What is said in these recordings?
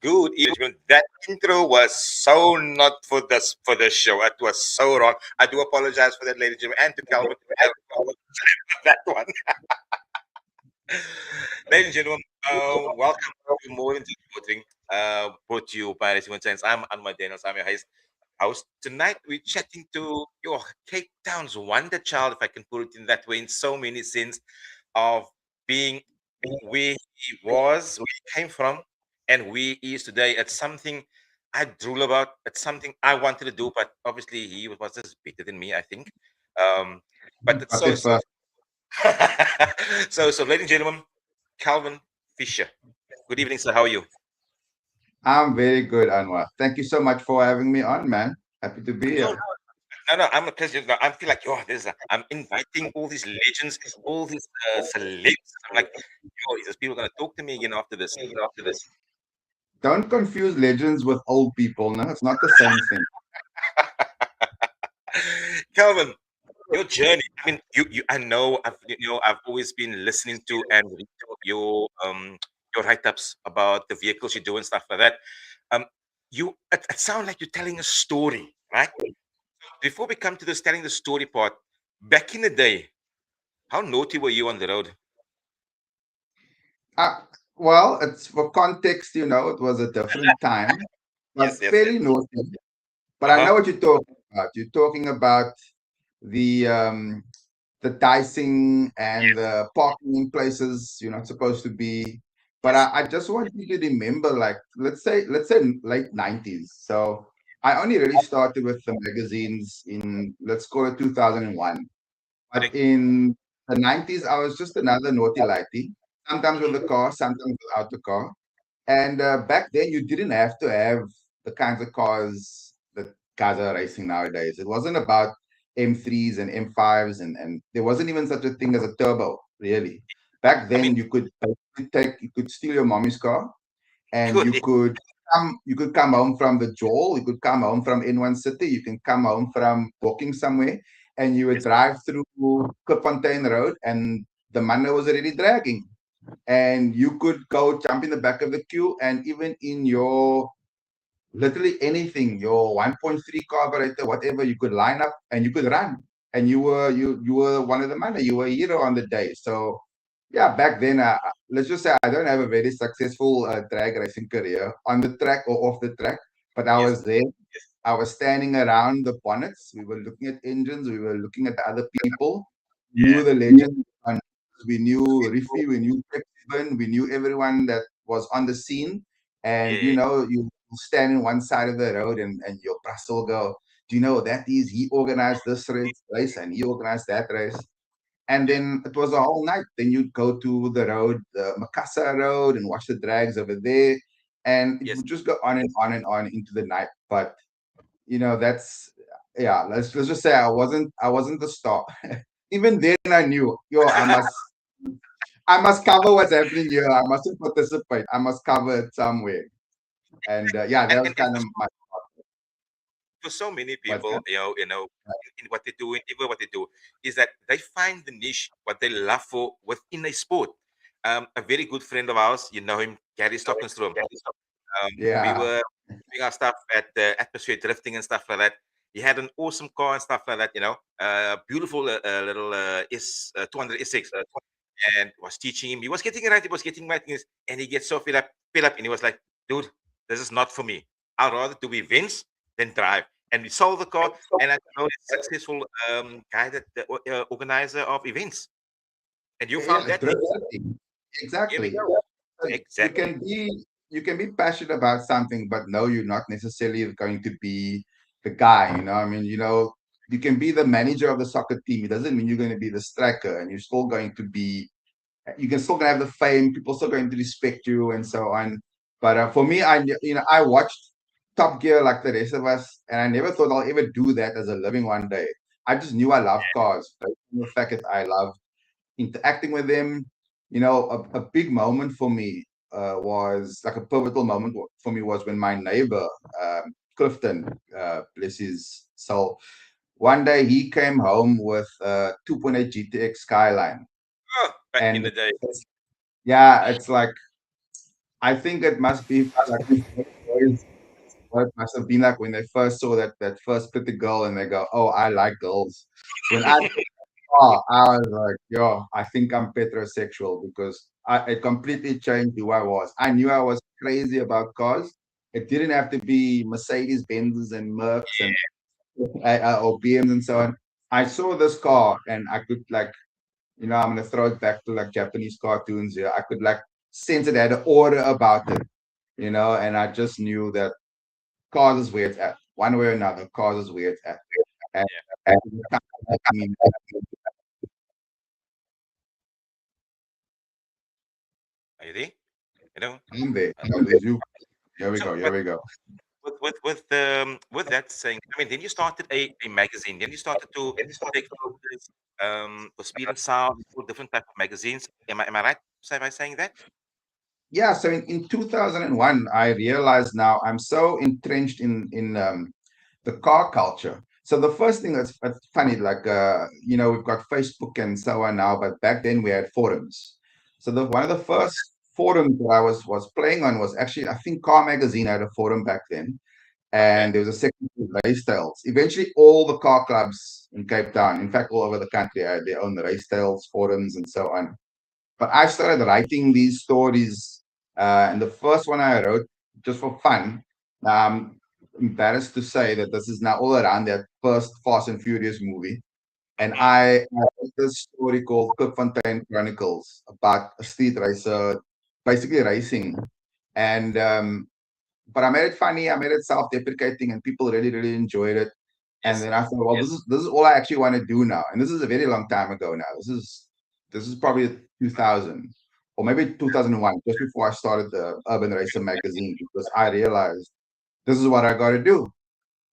Good evening. That intro was so not for this show. It was so wrong. I do apologize for that, ladies and gentlemen, and to Calvin. I do apologize for that one. Ladies and gentlemen, welcome to More Than Just Voting. Brought to you by Racing Science. I'm Anwar Daniels. I'm your host. Tonight we're chatting to your Cape Town's wonder child, if I can put it in that way, in so many sense of being where he was, where he came from, and where he is today. It's something I drool about. It's something I wanted to do, but obviously he was just better than me, I think. Um, but it's so so. Whatever. Ladies and gentlemen, Calvin Fisher. Good evening, sir. How are you? I'm very good, Anwar. Thank you so much for having me on, man. Happy to be No, here. no. I'm a pleasure. No, I feel like, I'm inviting all these legends, all these celebs. I'm like, these people going to talk to me again after this. Don't confuse legends with old people. No, it's not the same thing. Calvin, your journey. I mean, I know, I've always been listening to and reading your write ups about the vehicles you do and stuff like that. Um, it sounds like you're telling a story, right? Before we come to this telling the story part, back in the day, how naughty were you on the road? Uh, well, it's for context, it was a different time, Yes, but yes, yes. fairly naughty. But Uh I know huh. what you're talking about. You're talking about the the dicing and Yes, the parking in places you're not supposed to be. But yes. I just want you to remember, like, let's say late 90s. So I only really started with the magazines in, let's call it 2001. But Correct. in the 90s, I was just another naughty lighty, sometimes with Mm-hmm. the car, sometimes without the car. And back then, you didn't have to have the kinds of cars that cars are racing nowadays. It wasn't about M3s and M5s, and there wasn't even such a thing as a turbo, really. Back I mean, then, you could steal your mommy's car, and good. you could come home from the Joel, you could come home from N1 City, you can come home from walking somewhere, and you would Yes, drive through Klipfontein Road, and the manna was already dragging, and you could go jump in the back of the queue, and even in your literally anything, your 1.3 carburetor, whatever, you could line up and you could run, and you were one of the manna, you were a hero on the day. So yeah, back then, let's just say I don't have a very successful drag racing career on the track or off the track, but I yes, was there. yes, I was standing around the bonnets. We were looking at engines. We were looking at the other people. We knew yeah. the legends. And we knew Riffy. We knew Pepsi. We knew everyone that was on the scene. And Yeah. you stand in one side of the road, and your brass will go, do you know what that is? He organized this race and he organized that race. And Yeah. then it was a whole night. Then you'd go to the road, the Makassar Road, and watch the drags over there. And it Yes. would just go on and on and on into the night. But that's, yeah. Let's just say I wasn't the star. Even then, I knew, I must cover what's happening here. I mustn't participate. I must cover it somewhere. And yeah, that was And kind of my for so many what's people, in what they do, and even what they do, is that they find the niche, what they love for within a sport. A very good friend of ours, you know him, Gary Stockenstrom. We yeah. were doing our stuff at the atmosphere drifting and stuff like that. He had an awesome car and stuff like that, beautiful little S 200 S6, and was teaching him. He was getting it right. He was getting right, and he gets so fed up, and he was like, "Dude, this is not for me. I'd rather do events than drive." And we sold the car, and I know a successful guy, that the organizer of events, and you found Yeah, that. drift setting. Here we Exactly. go. You Exactly. can be passionate about something, but no, you're not necessarily going to be the guy. I mean, you can be the manager of the soccer team. It doesn't mean you're going to be the striker, and you're still going to be. You can still gonna have the fame. People still going to respect you, and so on. But for me, I watched Top Gear like the rest of us, and I never thought I'll ever do that as a living one day. I just knew I loved cars. Based on the fact that I love interacting with them. A big moment for me was like a pivotal moment for me was when my neighbor, Clifton, bless his soul, one day he came home with a 2.8 GTX Skyline. Oh, back in And the day. yeah, it's like I think it must be like boys, what it must have been like when they first saw that first pretty girl and they go, "Oh, I like girls." When I was like, "Yo, I think I'm heterosexual," because it completely changed who I was. I knew I was crazy about cars. It didn't have to be Mercedes Benzes and Mercs and or BMs and so on. I saw this car and I could like, I'm gonna throw it back to like Japanese cartoons here. I could like sense it had an aura about it, and I just knew that cars is where it's at. One way or another, cars is where it's at. And Yeah. I mean, Are you there? You know. I'm there. Uh, I lose you. Here we so, go. Here but we go. with that saying, I mean, then you started a magazine. Then you started to take photos for Speed and Sound, for different type of magazines. Am I right by saying that? Yeah. So in 2001, I realized now I'm so entrenched in the car culture. So the first thing that's funny, like we've got Facebook and so on now, but back then we had forums. So the one of the first forums that I was playing on was actually, I think, Car Magazine had a forum back then, Okay. and there was a section for race tales. Eventually, all the car clubs in Cape Town, in fact, all over the country, had their own race tales forums and so on. But I started writing these stories, and the first one I wrote just for fun. Um, Embarrassed to say that this is now all around that first Fast and Furious movie, and Hmm. I wrote this story called Fontaine Chronicles about a street racer, basically racing, and but I made it funny, I made it self-deprecating, and people really, really enjoyed it. And Yes. then I thought, well, this is all I actually want to do now. And this is a very long time ago now. This is probably 2000 or maybe 2001, just before I started the Urban Racer magazine, because I realized this is what I got to do.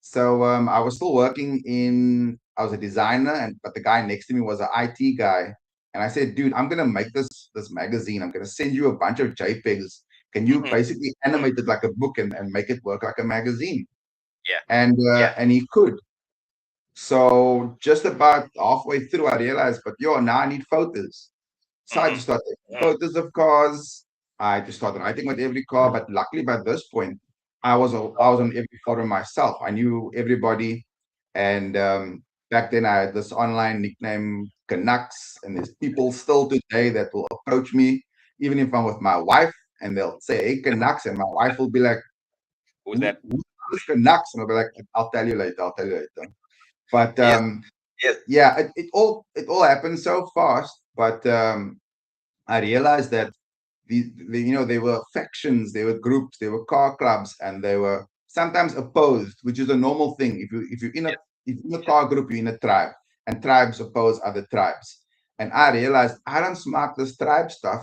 So I was still working in. I was a designer, and but the guy next to me was an IT guy, and I said, "Dude, I'm gonna make this magazine. I'm gonna send you a bunch of JPEGs. Can you Hmm. basically animate it like a book and make it work like a magazine?" Yeah. And he could. So just about halfway through, I realized, but yo, now I need photos. So I Hmm. just started taking photos of cars. I just started writing with every car. But luckily, by this point, I was on every forum myself. I knew everybody, and back then I had this online nickname Canucks, and there's people still today that will approach me, even if I'm with my wife, and they'll say, "Hey, Canucks," and my wife will be like, Who's that? "Who is Canucks?" And I'll be like, "I'll tell you later. I'll tell you later." But Yes. Yes. yeah, it all happened so fast. But I realized that there were factions, there were groups, there were car clubs, and they were sometimes opposed, which is a normal thing. If you're in a Yes. if you're in a car group, you're in a tribe, and tribes oppose other tribes. And I realized I don't smack this tribe stuff.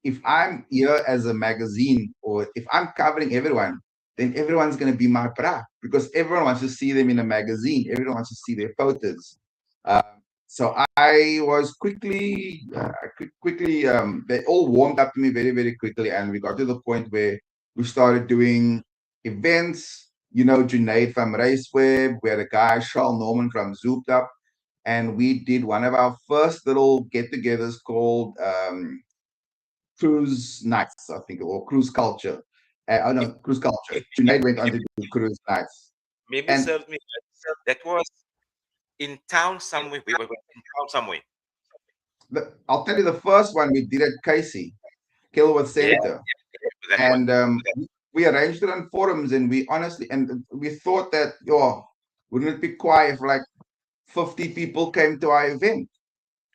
If I'm here as a magazine, or if I'm covering everyone, then everyone's going to be my bra, because everyone wants to see them in a magazine. Everyone wants to see their photos. So I was quickly, they all warmed up to me very, very quickly. And we got to the point where we started doing events, Junaid from Raceweb, we had a guy, Charles Norman from Zooped Up. And we did one of our first little get togethers called Cruise Nights, I think, or Cruise Culture. Oh, If, no, Cruise Culture. if, if, Junaid went on if to do Cruise Nights. memory And serves me, that was in town somewhere. We were in town somewhere. I'll tell you, the first one we did at Casey, Kilworth Yeah. Center. With that one. And we arranged it on forums, and we thought that, wouldn't it be quiet if like 50 people came to our event?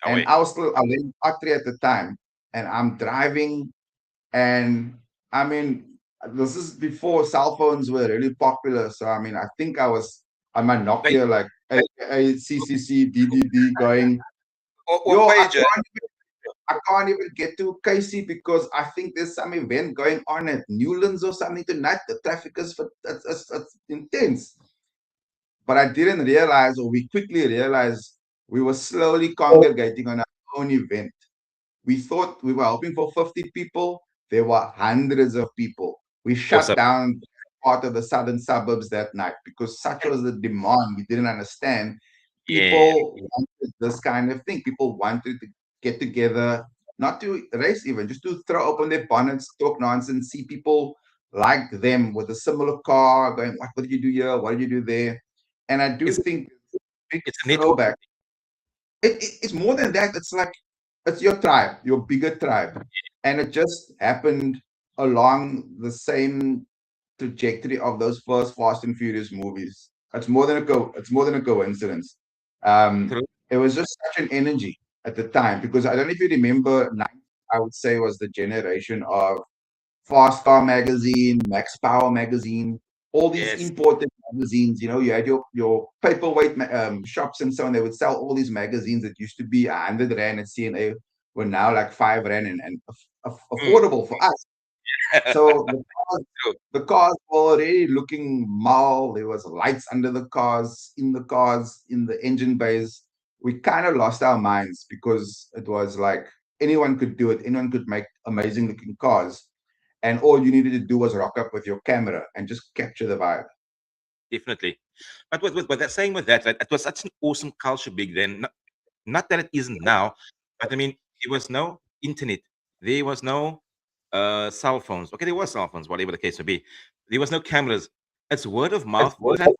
And Away. I was in Atri at the time, and I'm driving, and I mean, this is before cell phones were really popular. So I mean, I think I was on my Page, Nokia, like a CCC DDD going, or yo, pager. I can't even get to Casey because I think there's some event going on at Newlands or something tonight. The traffic is it's intense. But I didn't realize, or we quickly realized, we were slowly congregating on our own event. We thought we were hoping for 50 people. There were hundreds of people. We shut Awesome. down part of the southern suburbs that night because such was the demand. We didn't understand. Yeah. People wanted this kind of thing. People wanted to get together. not to race even, just to throw open their bonnets, talk nonsense, see people like them with a similar car, going, what did you do here? What did you do there? And I do It's think big it's a network. throwback. It's more than that. It's like it's your tribe, your bigger tribe, and it just happened along the same trajectory of those first Fast and Furious movies. It's more than a coincidence. Um, True. it was just such an energy at the time because I don't know if you remember. 90s, I would say was the generation of Fast Car magazine, Max Power magazine, all these Yes. imported magazines. You know, you had your paperweight shops and so on. They would sell all these magazines that used to be 100 rand at CNA were now like 5 rand and Mm. affordable for us. So True. the cars were already looking mal. There was lights under the cars, in the engine bays. We kind of lost our minds because it was like anyone could do it. Anyone could make amazing looking cars, and all you needed to do was rock up with your camera and just capture the vibe. Definitely. But with that saying with that, right, it was such an awesome culture big then. Not that it isn't now, but I mean, there was no internet. There was no cell phones. Okay, there were cell phones, whatever the case may be. There was no cameras. It's word of mouth traveled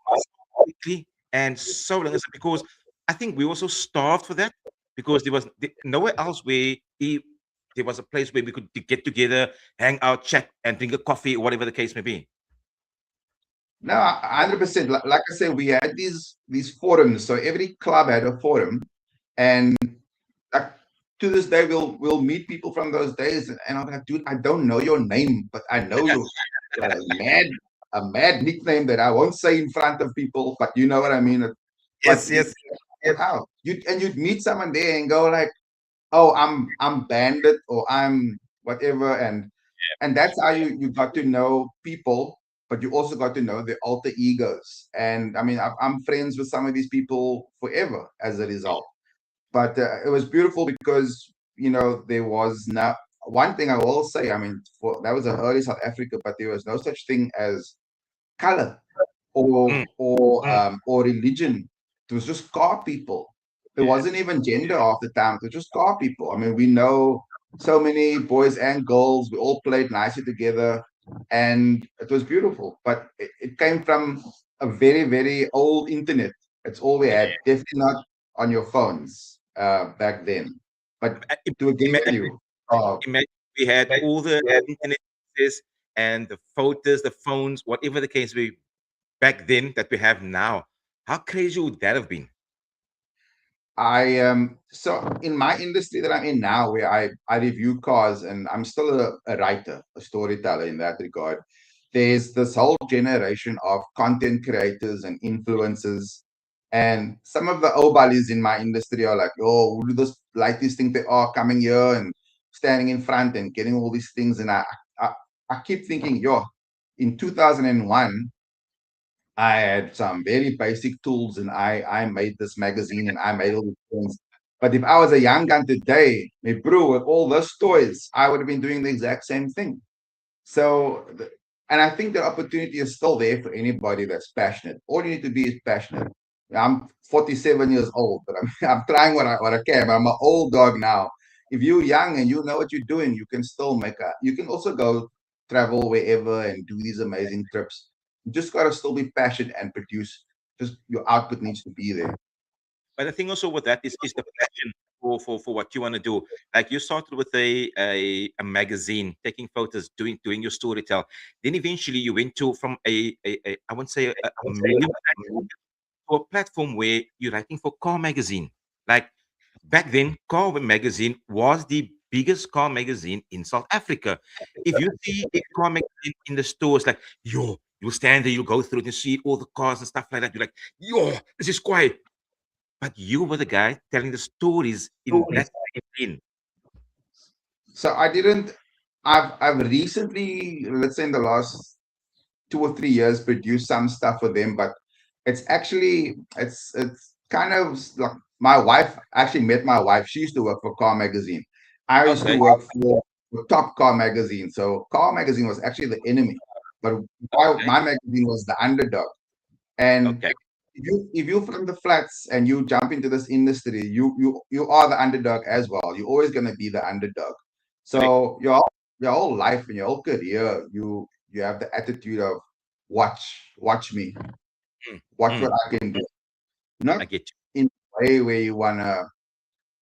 quickly and so long. It's because I think we were so starved for that because there was nowhere else where there was a place where we could get together, hang out, chat, and drink a coffee, whatever the case may be. No, 100%. Like I said, we had these forums. So every club had a forum, and like, to this day, we'll meet people from those days, and I'm like, dude, I don't know your name, but I know you got a mad nickname that I won't say in front of people, but you know what I mean. But Yes, yes, how you'd meet someone there and go like, oh, I'm Bandit or I'm whatever, and that's how you got to know people, but you also got to know their alter egos. And I mean, I'm friends with some of these people forever as a result. But it was beautiful because there was not one thing I will say. I mean, that was a early South Africa, but there was no such thing as color mm, or religion. It was just car people. It wasn't even gender half the time. It was just car people. I mean, we know so many boys and girls. We all played nicely together, and it was beautiful. But it came from a very, very old internet. It's all we had. Definitely not on your phones back then. But to agree with Imagine, you, uh, imagine we had all the internet access and the photos, the phones, whatever the case may be back then that we have now. How crazy would that have been? so in my industry that I'm in now, where I review cars, and I'm still a writer, a storyteller in that regard. There's this whole generation of content creators and influencers, and some of the obalis in my industry are like, oh, who do those like these think they are coming here and standing in front and getting all these things, and I, I keep thinking, yo, in 2001. I had some very basic tools and I made this magazine and I made all these things. But if I was a young gun today, my bro, with all those toys, I would have been doing the exact same thing. So, and I think the opportunity is still there for anybody that's passionate. All you need to be is passionate. I'm 47 years old, but I'm, I'm trying what I can. But I'm an old dog now. If you're young and you know what you're doing, you can still you can also go travel wherever and do these amazing trips. You just got to still be passionate and produce. Just your output needs to be there. But the thing also with that is the passion for what you want to do. Like you started with a magazine, taking photos, doing your storytell. Then eventually you went to from a I wouldn't say a medium to a platform where you're writing for car magazine. Like back then, car magazine was the biggest car magazine in South Africa. If you see a car magazine in the stores, like yo, you stand there, you go through it and see all the cars and stuff like that. You're like, yo, this is quiet. But you were the guy telling the stories in that magazine. So I didn't. I've recently, let's say in the last 2 or 3 years, produced some stuff for them, but it's kind of like my wife actually met my wife. She used to work for Car Magazine. I used to Okay, work for Top Car Magazine. So Car Magazine was actually the enemy, but okay, my magazine was the underdog. And okay. if you from the flats and you jump into this industry, you are the underdog as well. You're always gonna be the underdog. Correct. So your whole life and your whole career, you have the attitude of watch me, Mm, watch what mm, I can do. Not I get in a way where you wanna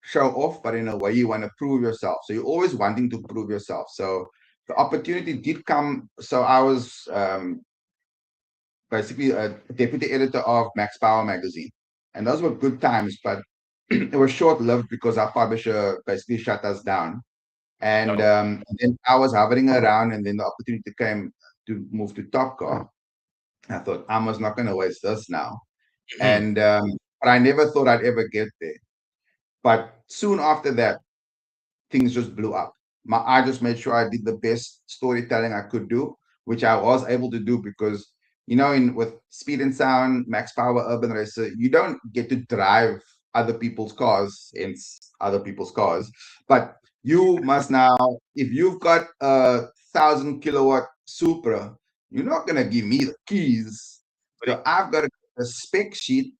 show off, but in a way you wanna prove yourself. So you're always wanting to prove yourself. So the opportunity did come. So I was basically a deputy editor of Max Power magazine. And those were good times, but it was short lived because our publisher basically shut us down. you. And then I was hovering around, and then the opportunity came to move to Top Car. I thought, I was not going to waste this now. Mhm. And but I never thought I'd ever get there. But soon after that, things just blew up. I just made sure I did the best storytelling I could do, which I was able to do because in with Speed and Sound, Max Power, Urban Racer, you don't get to drive other people's cars, hence other people's cars, but you must now, if you've got a 1,000 kilowatt Supra, you're not gonna give me the keys. So Correct. I've got a spec sheet,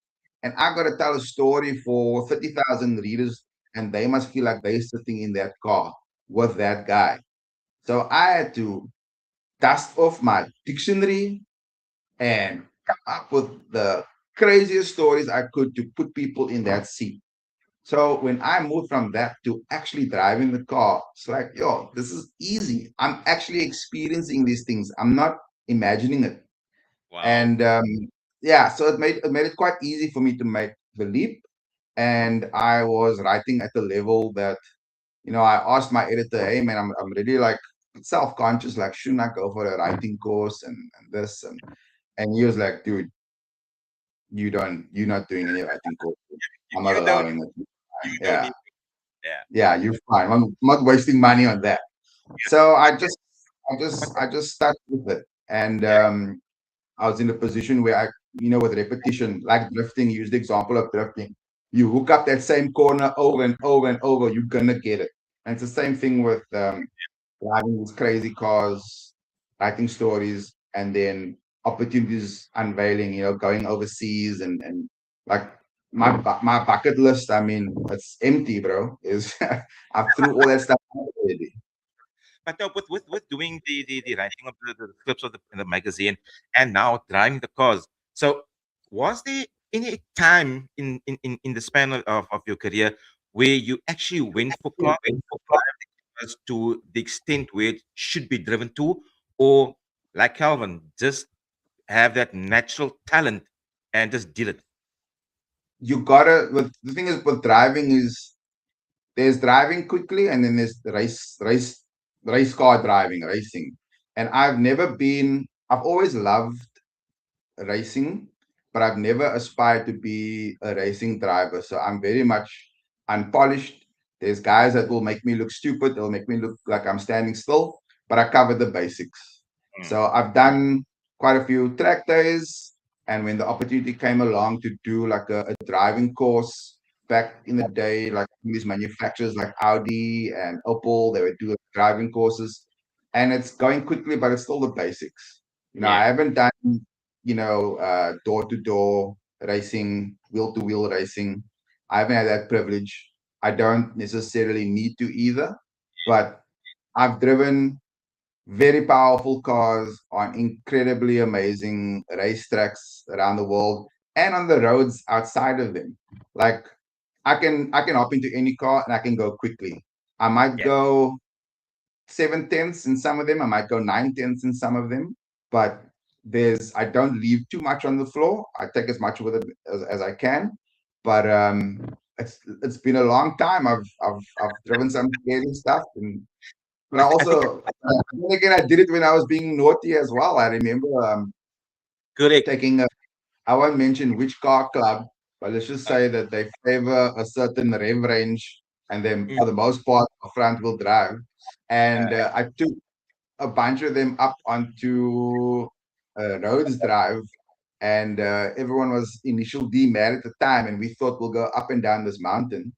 and I've got to tell a story for 30,000 readers, and they must feel like they're sitting in that car with that guy. So I had to dust off my dictionary and come up with the craziest stories I could to put people in that seat. So when I moved from that to actually driving the car, it's like, yo, this is easy. I'm actually experiencing these things. I'm not imagining it. Wow. And yeah, so it made it quite easy for me to make the leap. And I was writing at the level that I asked my editor, hey man, I'm really like self-conscious, like shouldn't I go for a writing course and this and he was like, dude, you're not doing any writing course. I'm not You don't. allowing it. You don't Yeah, need. Yeah. yeah, you're fine. I'm not wasting money on that. So I just started with it. And Yeah. I was in a position where with repetition, like drifting, use the example of drifting. You hook up that same corner over and over and over, you're gonna get it. And it's the same thing with driving these crazy cars, writing stories, and then opportunities unveiling, going overseas and like my bucket list, I mean, it's empty, bro. Is I threw all that stuff out already. But no, with doing the writing of the scripts of the magazine and now driving the cars. So was there any time in the span of your career where you actually went for cars to the extent where it should be driven to, or like Calvin, just have that natural talent and just did it? You gotta. But the thing is, with driving is there's driving quickly, and then there's the race car driving, racing. And I've always loved racing, but I've never aspired to be a racing driver. So I'm very much unpolished. There's guys that will make me look stupid. They'll make me look like I'm standing still, but I cover the basics. Mm, So I've done quite a few track days. And when the opportunity came along to do like a driving course back in the day, like these manufacturers like Audi and Opel, they would do driving courses. And it's going quickly, but it's still the basics. I yeah, haven't done door to door racing, wheel to wheel racing. I haven't had that privilege. I don't necessarily need to either, but I've driven very powerful cars on incredibly amazing racetracks around the world and on the roads outside of them. Like I can hop into any car and I can go quickly. I might yeah, go 7/10 in some of them. I might go 9/10 in some of them, but I don't leave too much on the floor. I take as much with it as I can. But it's been a long time. I've driven some scary stuff, but I I think also then again I did it when I was being naughty as well. I remember correct. taking I won't mention which car club, but let's just say that they favor a certain rev range, and then Mm, for the most part, front wheel drive. And uh, I took a bunch of them up onto Rhodes Drive, and everyone was initial D mad at the time, and we thought we'll go up and down this mountain.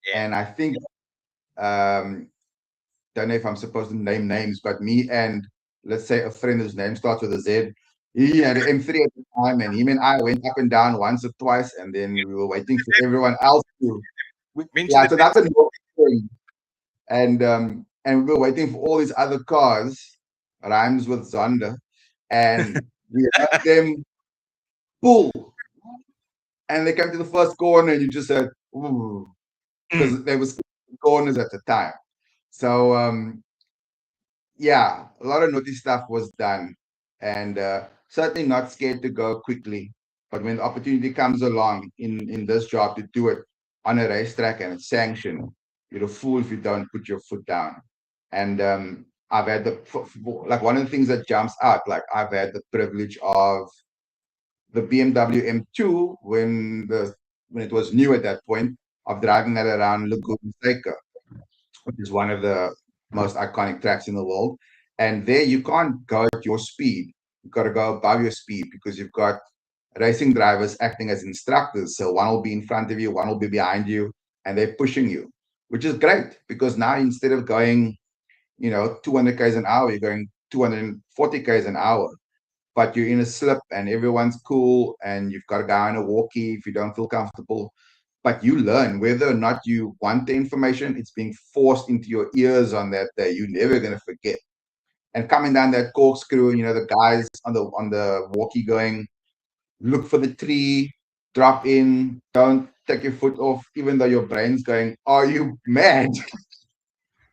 yeah, And I think don't know if I'm supposed to name names, but me and let's say a friend whose name starts with a Z, Yeah, the M3 at the time, and him and I went up and down once or twice, and then we were waiting for everyone else to. Mention Yeah, the so that's a normal thing. And we were waiting for all these other cars, rhymes with Zonda, and we heard them pull, and they came to the first corner, and you just said, "Ooh," Mm. because there was corners at the time. So yeah, a lot of naughty stuff was done, and certainly not scared to go quickly. But when the opportunity comes along in this job to do it on a racetrack and it's sanctioned, you're a fool if you don't put your foot down. And I've had like one of the things that jumps out, like I've had the privilege of the BMW M2 when it was new at that point, of driving that around Lagoon Seca, which is one of the most iconic tracks in the world. And there you can't go at your speed. You've got to go above your speed because you've got racing drivers acting as instructors. So one will be in front of you, one will be behind you, and they're pushing you, which is great because now instead of going, 200 k's an hour, you're going 240 k's an hour. But you're in a slip and everyone's cool and you've got a guy on a walkie if you don't feel comfortable, but you learn whether or not you want the information. It's being forced into your ears on that day. You're never going to forget. And coming down that corkscrew, the guys on the walkie going, look for the tree, drop in, don't take your foot off, even though your brain's going, are you mad?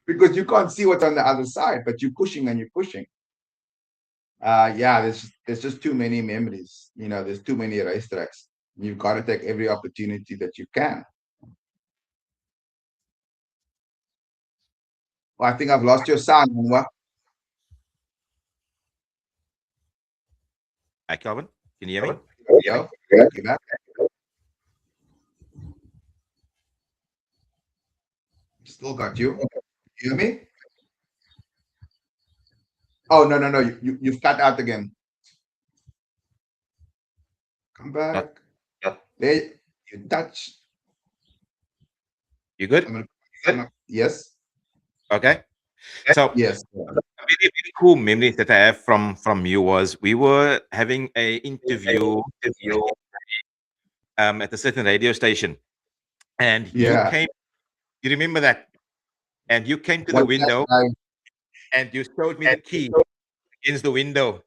Because you can't see what's on the other side, but you're pushing and you're pushing. Yeah, there's just too many memories. There's too many racetracks. You've got to take every opportunity that you can. Well, I think I've lost your sound. What? Hi, Calvin. Can you hear me? Go. You back? Still got you. You hear me? Oh, no, no, no. You've cut out again. Come Not, back. There, you touch. you good? I'm gonna, yes. Okay. So Yes. a very, very cool memory that I have from you was we were having a interview at a certain radio station, and you Yeah. came. You remember that? And you came to the What that window guy? and you showed me the key against the window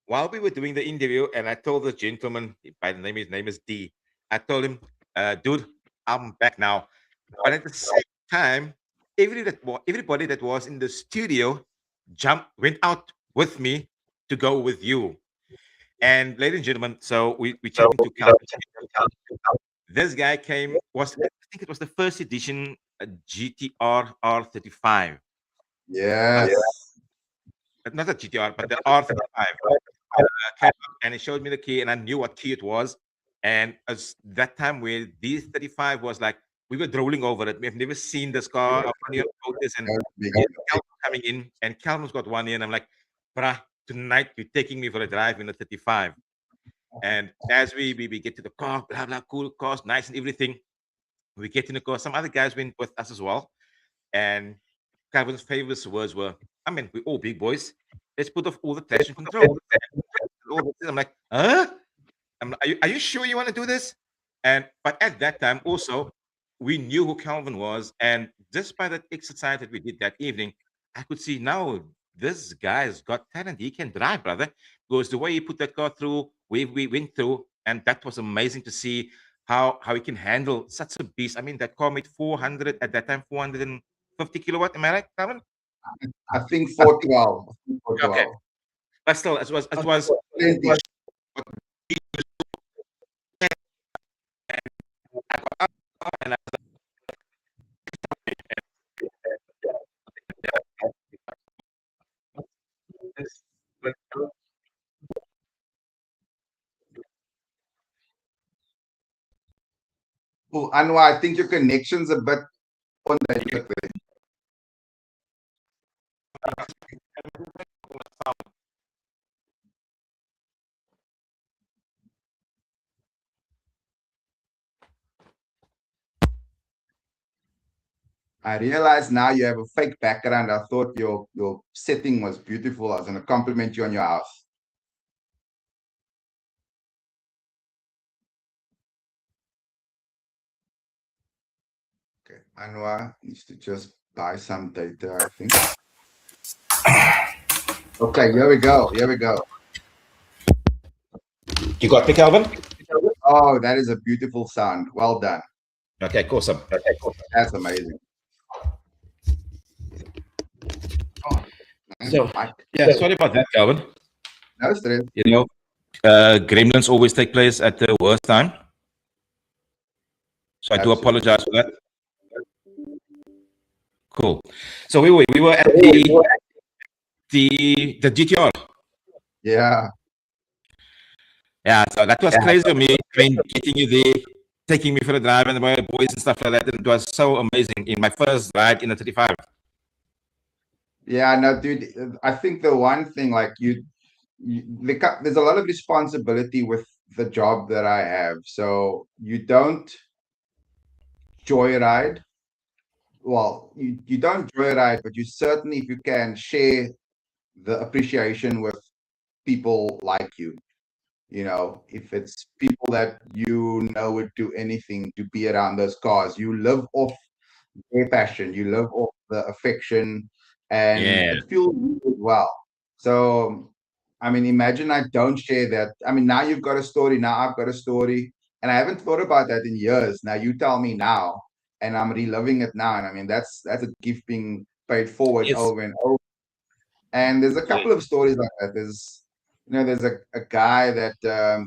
while we were doing the interview. And I told the gentleman by the name, his name is D. I told him, dude, I'm back now. But at the same time, everybody that was in the studio went out with me to go with you. And ladies and gentlemen, so we chatting to Calvin. This guy I think it was the first edition GTR R35. Yes. Not the GTR, but the R35. Came up and he showed me the key, and I knew what key it was. And as that time where this 35 was like, we were drooling over it. We have never seen this car up on your photos, and That was big. here's Calvin coming in, and Calvin's got one here, and I'm like, bruh, tonight you're taking me for a drive in the 35. And as we get to the car, blah blah, cool cars, nice and everything. We get in the car. Some other guys went with us as well, and Calvin's favorite words were, I mean, we're all big boys. Let's put off all the traction control. All this. I'm like, huh? Are you sure you want to do this? And but at that time also, we knew who Calvin was, and just by that exercise that we did that evening, I could see now this guy's got talent. He can drive, brother. Because the way he put that car through, we went through, and that was amazing to see how he can handle such a beast. I mean, that car made 400 at that time, 450 kilowatt. Am I right, Calvin? I think 412. Okay, 412. but still, it was Plenty. and Oh, Anwar, I think your connection's a bit on the. I realize now you have a fake background. I thought your setting was beautiful. I was going to compliment you on your house. Okay, Anwar needs to just buy some data, I think. Okay, here we go. Here we go. You got me, Calvin? Oh, that is a beautiful sound. Well done. Okay, awesome. That's amazing. Oh, So, I, yeah, sorry about that, Calvin. no stress. You know, gremlins always take place at the worst time. So I do Absolutely. apologize for that. Cool. So we were at the GTR. Yeah. Yeah, so that was crazy for me. I mean, getting you there, taking me for a drive and my boys and stuff like that. And it was so amazing in my first ride in the 35. Yeah, no, dude. I think the one thing, like there's a lot of responsibility with the job that I have. So you don't joyride. Well, you don't joyride, but you certainly, if you can, share the appreciation with people like you. You know, if it's people that you know would do anything to be around those cars, you live off their passion, you live off the affection, and Yeah. it feels good as well. So, I mean, imagine I don't share that. I mean, now you've got a story, now I've got a story, and I haven't thought about that in years. Now you tell me now, and I'm reliving it now, and I mean, that's a gift being paid forward Yes. over and over. And there's a Yeah. couple of stories like that. There's a guy that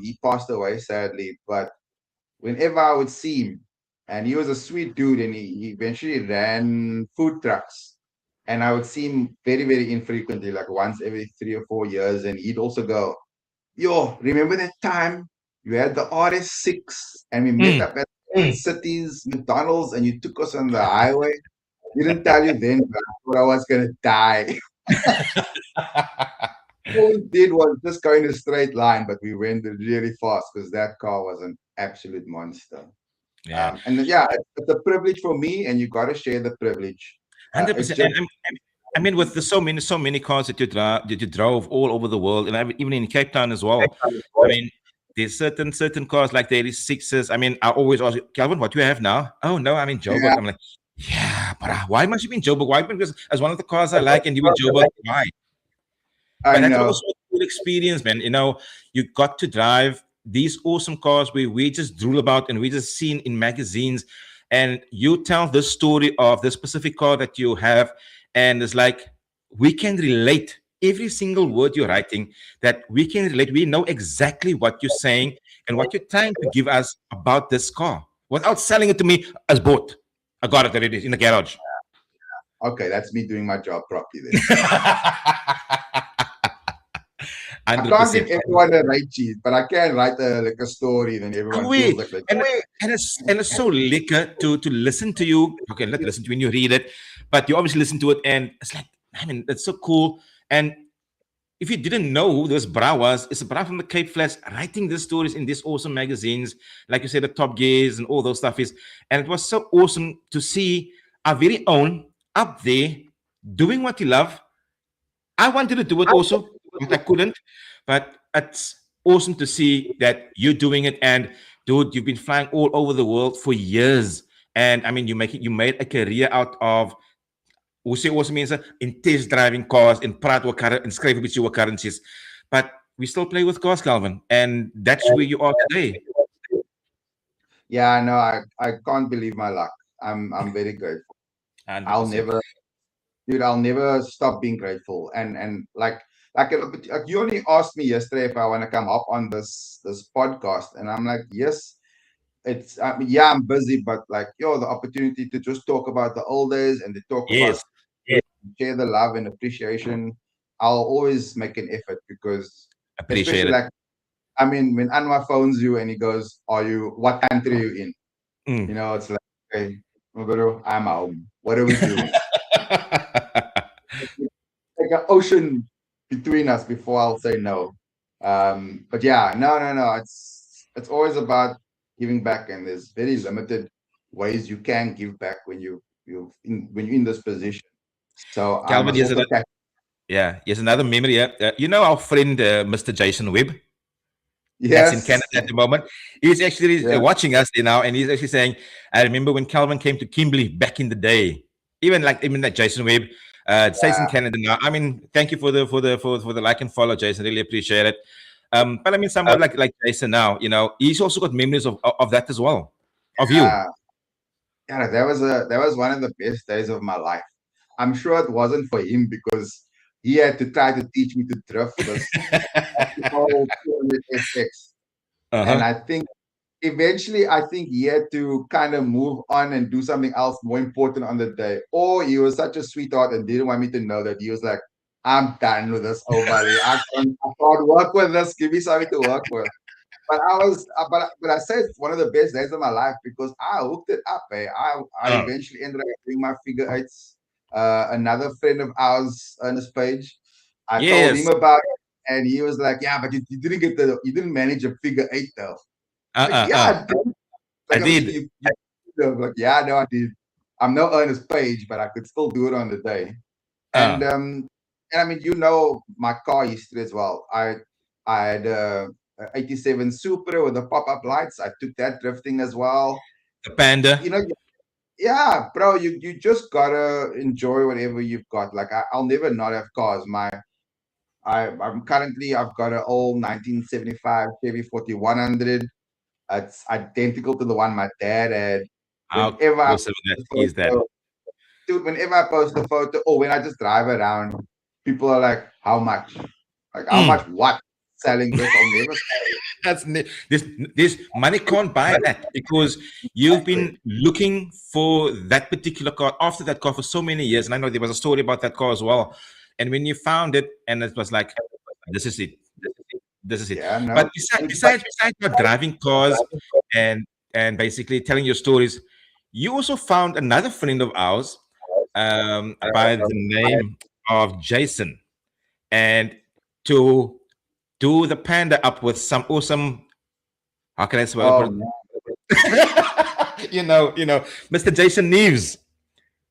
he passed away sadly, but whenever I would see him, and he was a sweet dude, and he eventually ran food trucks. And I would see him very, very infrequently, like once every 3 or 4 years. And he'd also go, "Yo, remember that time you had the RS6 and we met Mm. up at City's McDonald's and you took us on the highway? Didn't tell you then, but I thought I was gonna die." All we did was just go in a straight line, but we went really fast because that car was an absolute monster. Yeah. And yeah, it's a privilege for me, and you got to share the privilege. It's 100%. just And I mean, with the so many cars that you drove all over the world, and even in Cape Town as well. I mean, there's certain cars like the 86s. I mean, I always ask you, Calvin, what do you have now? Oh no, I'm in yeah, Joburg. I'm like, yeah, but why must you be in Joburg? Why? Because as one of the cars I like, and you in Joburg, why? I But that's know. also a cool experience, man. You know, you got to drive these awesome cars where we just drool about and we just seen in magazines. And you tell this story of the specific car that you have, and it's like we can relate every single word you're writing, that we can relate. We know exactly what you're saying and what you're trying to give us about this car without selling it to me as bought. I got it already in the garage. Okay, that's me doing my job properly then. I can't give 100%. everyone a right cheese, but I can write like a story, then everyone feels Away. like they. And it's so liquor to listen to you. Okay, not listen to when you read it, but you obviously listen to it, and it's like, I mean, it's so cool. And if you didn't know who this bra was, it's a bra from the Cape Flats writing these stories in these awesome magazines, like you said, the Top Gears and all those stuff is. And it was so awesome to see our very own up there doing what you love. I wanted to do it also, but I couldn't. But it's awesome to see that you're doing it. And dude, you've been flying all over the world for years. And I mean, you made a career out of hoe sê ons mense in test driving cars and praat oor en skryf 'n bietjie oor currencies. But we still play with cars, Calvin, and that's where you are today. Yeah, no, I can't believe my luck. I'm very grateful. I'll 100%. never, dude, I'll never stop being grateful. And like you only asked me yesterday if I want to come up on this podcast, and I'm like, yes. It's I mean, yeah, I'm busy, but like yo, the opportunity to just talk about the old days and to talk about Yes, share the love and appreciation. I'll always make an effort because, appreciate especially it. like, I mean, when Anwar phones you and he goes, what country are you in? Mm. You know, it's like, hey, bro, I'm home. What are we doing? Like an ocean between us before I'll say no. But yeah, no. It's always about giving back, and there's very limited ways you can give back when you're in this position. So I Calvin, must here's also another, yeah, here's another memory. Yeah. You know our friend, Mr. Jason Webb? that's in Canada Yes. at the moment. He's actually Yeah. watching us now, and he's actually saying, "I remember when Calvin came to Kimberley back in the day. Even that Jason Webb, stays in Yeah. Canada now. I mean, thank you for the like and follow, Jason. Really appreciate it. But I mean, somebody like Jason now, he's also got memories of that as well, of you. Yeah. Yeah, that was one of the best days of my life. I'm sure it wasn't for him because he had to try to teach me to drift this whole 200 SX. Uh And huh. I think eventually, I think he had to kind of move on and do something else more important on the day. Or he was such a sweetheart and didn't want me to know that he was like, I'm done with this, old buddy. I can't work with this. Give me something to work with. But I was, but I said it's one of the best days of my life because I hooked it up. I Uh, eventually ended up doing my figure eights. Another friend of ours, Ernest Page, I told him yes. about it, and he was like, "Yeah, but you didn't you didn't manage a figure eight though." Like, yeah, I did. I Like, I mean, did. like, yeah, no, I did. I'm no Ernest Page, but I could still do it on the day. Uh, And I mean, my car history as well. I had a 87 Supra with the pop-up lights. I took that drifting as well. the panda. You know, yeah, bro, you just gotta enjoy whatever you've got. Like I'll never not have cars. I've got an old 1975 Chevy 4100. It's identical to the one my dad had. How Whenever I awesome that post a is that. photo, dude, whenever I post a photo or when I just drive around, people are like, "How much? Like how Mm. much? What? Selling this? I'll never sell it." This money can't buy that because you've Exactly. been looking for that particular car after that car for so many years. And I know there was a story about that car as well. And when you found it, and it was like, this is it, this is it. Yeah, But no. besides not driving cars and basically telling your stories, you also found another friend of ours by the name of Jason, and to do the panda up with some awesome. How can I say? Oh man. Mr. Jason Neves.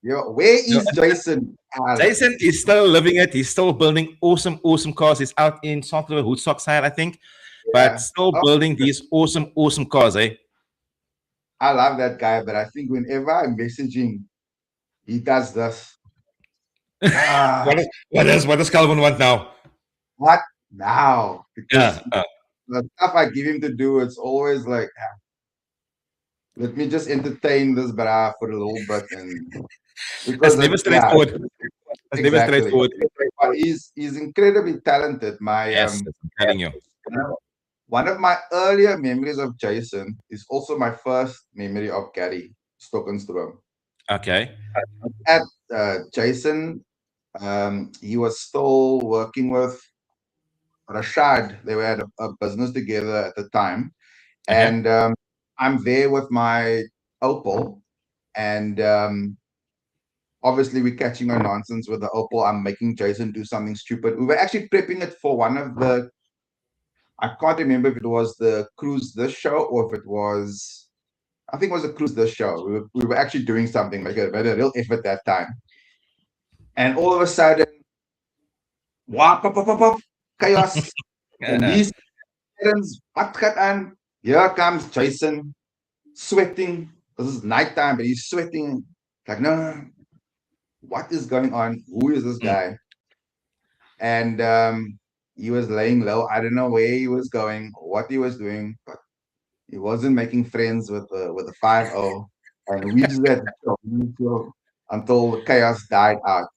Yo, where You know, is Jason? Jason is still living it. He's still building awesome, awesome cars. He's out in South River, Hoodstock side, I think, but Yeah. still Oh, building these awesome, awesome cars, eh? I love that guy, but I think whenever I message him, he does this. Ah, What does Calvin want now? what now? Yeah, Because the stuff I give him to do, it's always like, let me just entertain this bra for a little bit, and that's because never yeah, straightforward. That's never exactly. straightforward. But he's incredibly talented. Yes, I'm telling you. One of my earlier memories of Jason is also my first memory of Gary Stockenstrom. Okay. At Jason, he was still working with Rashad. They had a business together at the time, Okay. and I'm there with my Opal, and obviously we're catching on nonsense with the Opal. I'm making Jason do something stupid. We were actually prepping it for one of the. I can't remember if it was the cruise this show or if it was. I think it was a cruise this show. We were actually doing something like a very real effort that time, and all of a sudden, wah, pop, pop, pop, pop, chaos. Police, parents, what got on? Here comes Jason, sweating. This is nighttime, but he's sweating. Like, no, no, no. What is going on? Who is this Mm. guy? And he was laying low. I don't know where he was going, what he was doing, but he wasn't making friends with the 5-0. And we just had to until the chaos died out.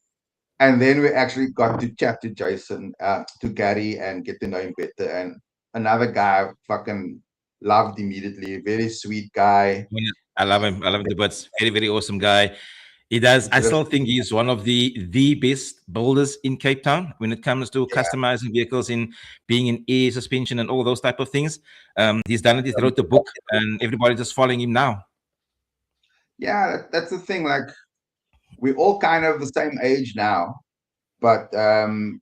And then we actually got to chat to Jason, to Gary, and get to know him better. And another guy I fucking loved immediately. Very sweet guy. Yeah, I love him. I love him to bits. Very, very awesome guy. He does. I still think he's one of the best builders in Cape Town when it comes to Yeah, customizing vehicles, in being in air suspension and all those type of things. He's done it. He's wrote the book, and everybody's just following him now. yeah. That's the thing. Like we're all kind of the same age now, but and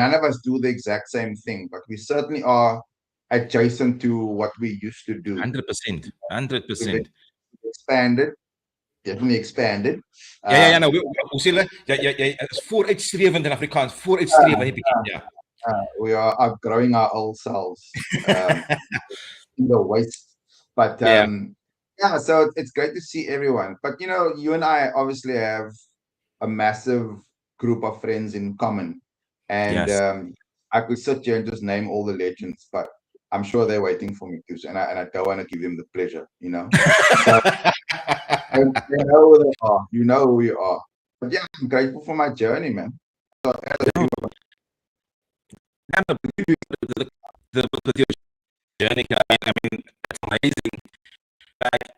none of us do the exact same thing, but we certainly are adjacent to what we used to do. 100%. We've 100%. expanded, definitely expanded. Ja, ja, ja, Um, nou, hoe sê hulle? Ja, ja, ja, is vooruitstrevend in Afrikaans. Vooruitstrevend, heb ek. Ja. We are outgrowing our old selves in the waste. But Yeah. yeah, so it's great to see everyone. But you and I obviously have a massive group of friends in common, and Yes. I could sit here and just name all the legends, but I'm sure they're waiting for me to, and I don't want to give them the pleasure. So they know who they are. You know who we are. But yeah, I'm grateful for my journey, man. No, no, with your journey, I mean, it's amazing. Like,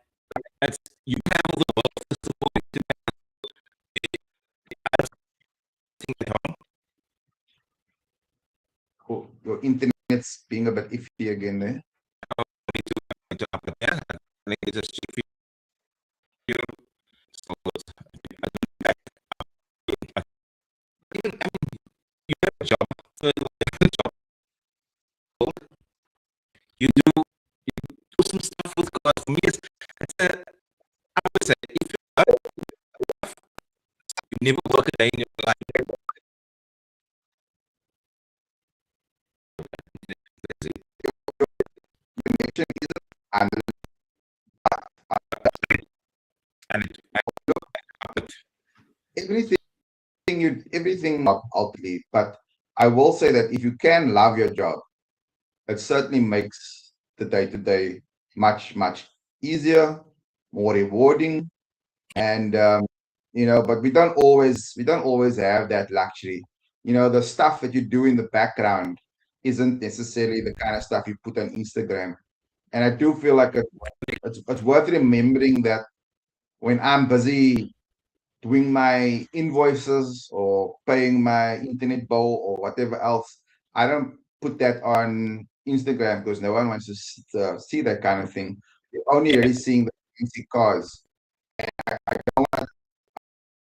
it's you travel the world first of all. At home. Oh, your internet's being a bit iffy again there. To up and down. I think it's just you. So even I mean, you have a job. So job. You do some stuff with God. For me, it's a. I would say if you never work a day in your life, Connection is and and everything everything not outly, but I will say that if you can love your job, it certainly makes the day to day much easier, more rewarding, and but we don't always have that luxury. The stuff that you do in the background isn't necessarily the kind of stuff you put on Instagram. And I do feel like it's worth remembering that when I'm busy doing my invoices or paying my internet bill or whatever else, I don't put that on Instagram because no one wants to see that kind of thing. You're only yeah, really seeing the fancy cars. I don't want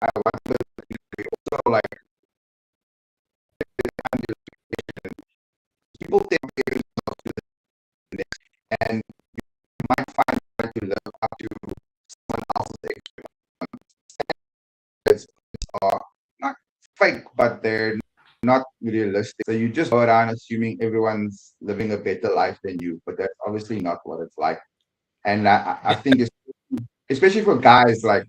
I want to also like people think and you might find that you live up to someone else's expectations are not fake, but they're not realistic. So you just go around assuming everyone's living a better life than you, but that's obviously not what it's like. And I think it's especially for guys like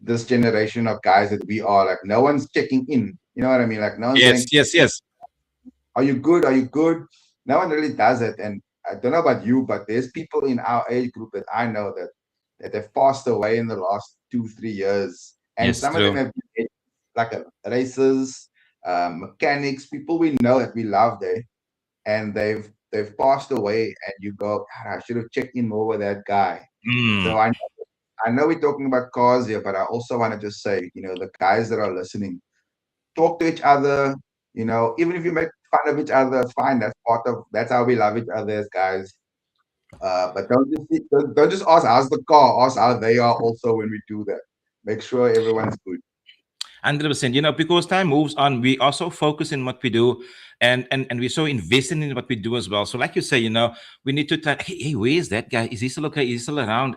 this generation of guys that we are, like no one's checking in. You know what I mean? Like no one's yes, saying, yes, yes, "Are you good? Are you good?" No one really does it. And I don't know about you, but there's people in our age group that I know that have passed away in the last 2 3 years, and yes, some of them true. have been like racers, mechanics, people we know that we love there, and they've passed away, and you go, God, I should have checked in more with that guy. So Mm, I know we're talking about cars here, but I also want to just say, the guys that are listening, talk to each other. Even if you make fun of each other, it's fine. That's how we love each other as guys. But don't just ask how's the car. Ask how they are also when we do that. Make sure everyone's good. 100%. Because time moves on, we are so focused in what we do, and we're so invested in what we do as well. So, like you say, we need to try. Hey, where is that guy? Is he still okay? Is he still around?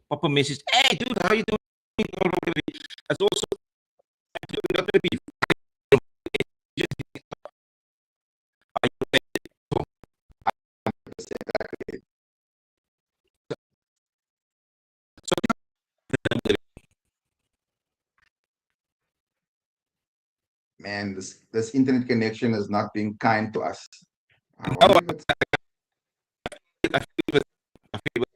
Pop a message. Hey, dude, how you doing? That's also not gonna be. So, Man, this internet connection is not being kind to us. I no, wonder if it's I feel it. I feel it.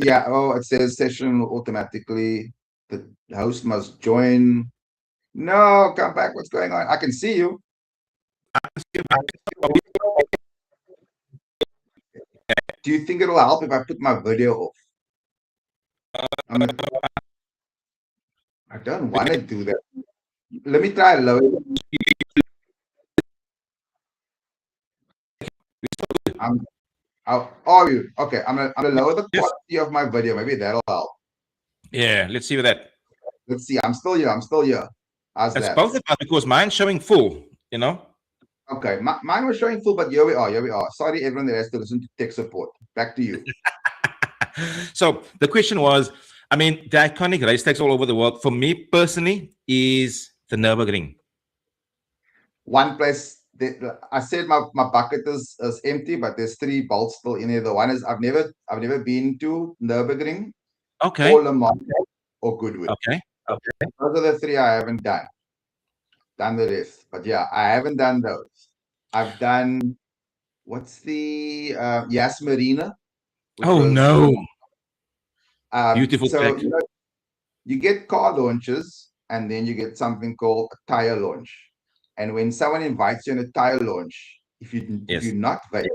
yeah. Oh, it says session will automatically. The host must join. No, come back. What's going on? I can see you. Do you think it'll help if I put my video off? I'm gonna, I don't want to do that. Let me try lower. I'm. Oh, you okay? I'm gonna lower the Yes. quality of my video. Maybe that'll help. Yeah. Let's see with that. Let's see. I'm still here. I'm still here. How's It's that? both of us because mine's showing full. You know. Okay. Mine was showing full, but here we are. Here we are. Sorry, everyone that has to listen to tech support. Back to you. So the question was, I mean, the iconic racetracks all over the world, for me personally, is the Nürburgring. One place I said my bucket is empty, but there's three bolts still in there. The one is I've never been to Nürburgring or Okay. Le Mans or Goodwood. Okay. Okay. Those are the three I haven't done. Done the rest, but yeah, I haven't done those. I've done what's the Yas Marina, which Oh was no. Beautiful so track. you get car launches and then you get something called a tire launch. And when someone invites you on a tire launch, if Yes. you're not vape,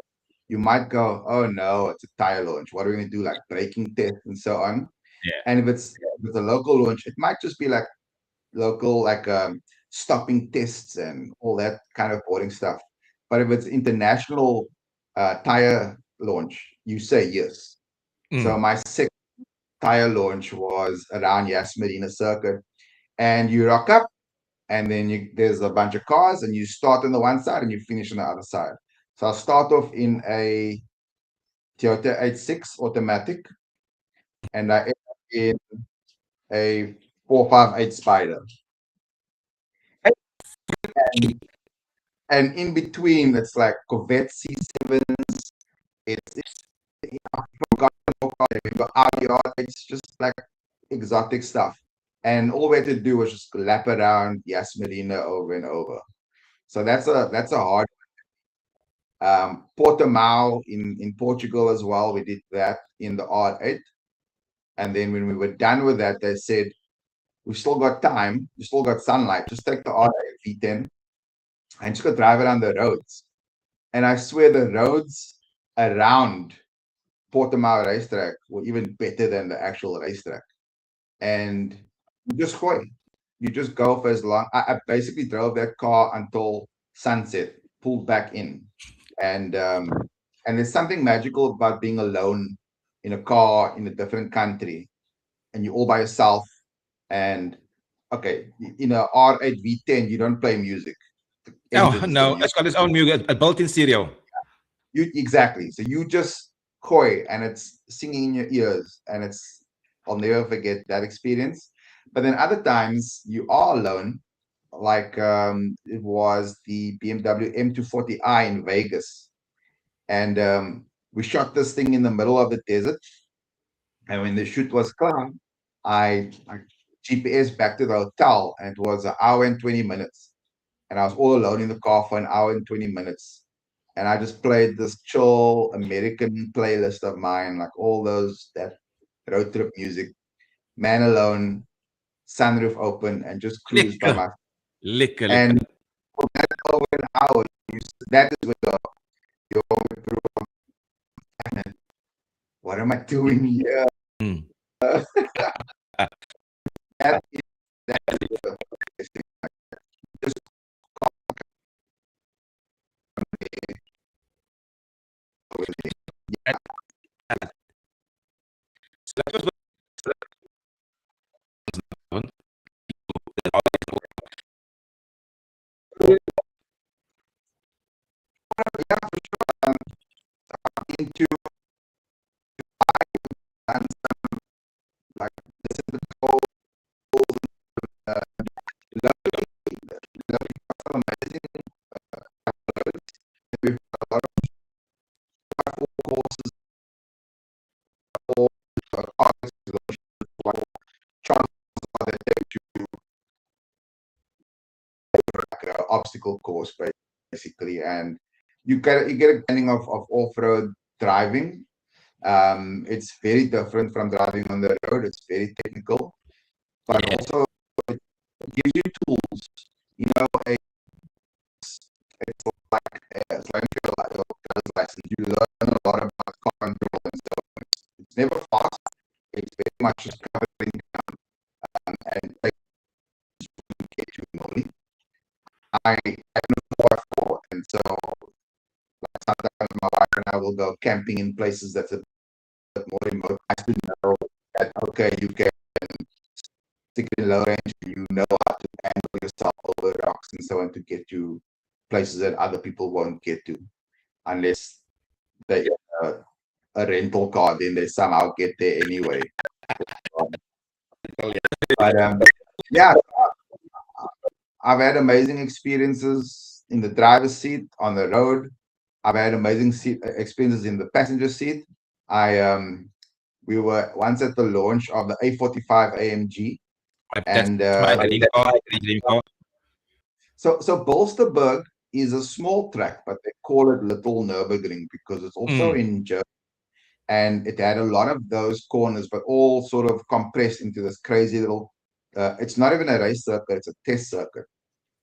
you might go, oh no, it's a tire launch. What are we gonna do? Like braking tests and so on. Yeah. And if it's with a local launch, it might just be like local, like stopping tests and all that kind of boring stuff. But if it's international tire launch, you say yes. So Mm. my second tire launch was around Yas Marina Circuit, and you rock up, and then there's a bunch of cars, and you start on the one side and you finish on the other side. So I'll start off in a Toyota 86 automatic, and I end up in a 458 Spider. And, and in between, it's like Corvette C7s. It's Audi. It's just like exotic stuff. And all we had to do was just lap around Yas Marina over and over. So that's a hard Portimao in Portugal as well. We did that in the R8. And then when we were done with that, they said, we still got time, we still got sunlight. Just take the R8 V10 and just go drive around the roads. And I swear the roads around Portimao racetrack were even better than the actual racetrack. And you just go, you just go for as long. I basically drove that car until sunset, pulled back in, and there's something magical about being alone in a car in a different country, and you're all by yourself. And okay, in a R8 V10, you don't play music. The Oh engine's the no, music. it's got its own music, a built-in stereo. You exactly. So you just coy and it's singing in your ears, and it's I'll never forget that experience. But then other times you are alone, like it was the BMW M240i in Vegas, and we shot this thing in the middle of the desert. And when the shoot was clear, I GPS back to the hotel, and it was an hour and 20 minutes, and I was all alone in the car for an hour and 20 minutes, and I just played this chill American playlist of mine, like all those that road trip music, man alone, sunroof open, and just cruise by Lekker. my. Lekker, lekker. And for that over an hour, that is when you're going through. What am I doing here? Mm. That is that is the just And- and- so that was what into and like this is the whole uh, lovely, lovely, amazing. We've got a lot of courses for chances are that they like an obstacle course basically, and you get a beginning of off-road driving. It's very different from driving on the road. It's very technical, but yeah. also it gives you tools. You know, it's like it's like your driver's license. You learn a lot about car control and stuff. It's never fast. It's very much just covering and get you normally. I know 4x4, and so like, sometimes my wife and I will go camping in places that's a bit more remote. I still know that okay, you can stick it in low range. You know how to handle yourself over rocks and so on to get to places that other people won't get to unless they a rental car. Then they somehow get there anyway. But yeah, I've had amazing experiences in the driver's seat on the road. I've had amazing experiences in the passenger seat. I We were once at the launch of the A45 AMG, That's and my dream car. Dream car. so Bolsterberg is a small track, but they call it Little Nürburgring because it's also Mm, in Germany, and it had a lot of those corners, but all sort of compressed into this crazy little. It's not even a race circuit; it's a test circuit,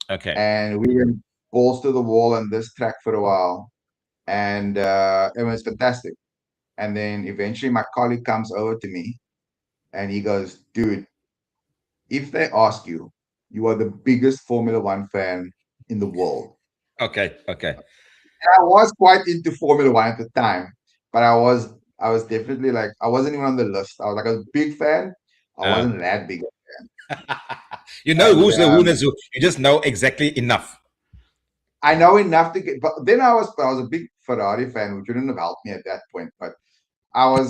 okay. and we went balls to the wall on this track for a while, and it was fantastic. And then eventually, my colleague comes over to me, and he goes, "Dude, if they ask you, you are the biggest Formula One fan in the world." Okay. Okay. And I was quite into Formula One at the time, but I was definitely like I wasn't even on the list. I was like a big fan. I Uh, wasn't that big. you know And who's the winners. You just know exactly enough. I know enough to get. But then I was a big Ferrari fan, which wouldn't have helped me at that point. But I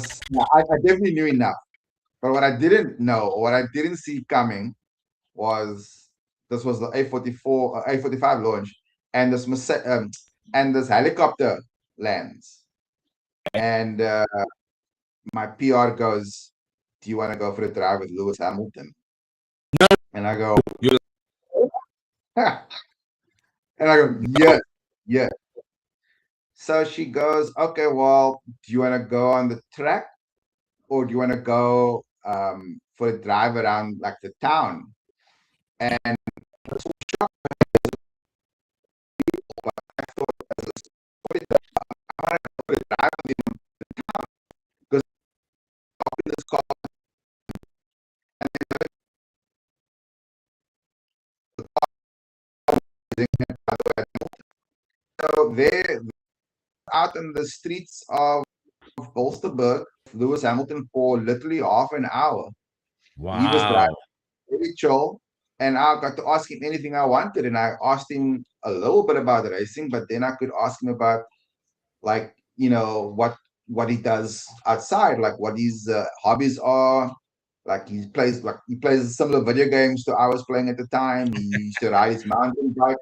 definitely knew enough. But what I didn't know, or what I didn't see coming, was this was the A44, A45 launch, and and this helicopter lands, and my PR goes, "Do you want to go for a drive with Lewis Hamilton?" And I go, You're "Huh." And I go, "Yeah, yeah." So she goes, "Okay, well, do you want to go on the track, or do you want to go for a drive around like the town?" And I thought, "What is that? I want to go for a drive with him because in this car." So they're out in the streets of Bolsterberg, Lewis Hamilton, for literally half an hour. He was driving wow. very chill, and I got to ask him anything I wanted. And I asked him a little bit about racing, but then I could ask him about, like, what he does outside, like what his hobbies are. Like he plays similar video games to I was playing at the time. He used to ride his mountain bike,